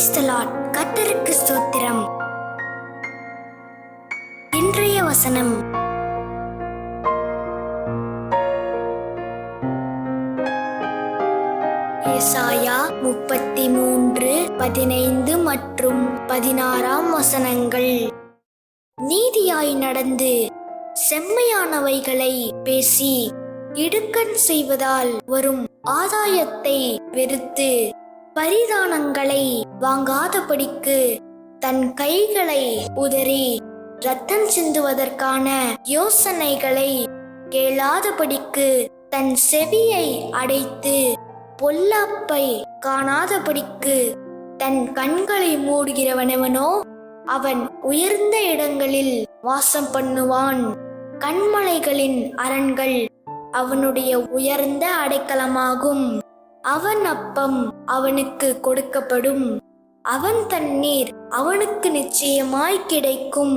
Praise the Lord. கர்த்தருக்கு ஸ்தோத்திரம். இன்றைய வசனம் ஏசாயா 33:15 மற்றும் 16 வசனங்கள். நீதியாய் நடந்து செம்மையானவைகளை பேசி இடுக்கண் செய்வதால் வரும் ஆதாயத்தை வெறுத்து பரிதானங்களை வாங்காதபடிக்கு தன் கைகளை உதறி இரத்தம் சிந்துவதற்கான யோசனைகளை கேளாதபடிக்கு தன் செவியை அடைத்து பொல்லாப்பை காணாதபடிக்கு தன் கண்களை மூடுகிறவனெவனோ அவன் உயர்ந்த இடங்களில் வாசம் பண்ணுவான். கண்மலைகளின் அரண்கள் அவனுடைய உயர்ந்த அடைக்கலமாகும். அவன் அப்பம் அவனுக்கு கொடுக்கப்படும், அவன் தண்ணீர் அவனுக்கு நிச்சயமாய் கிடைக்கும்.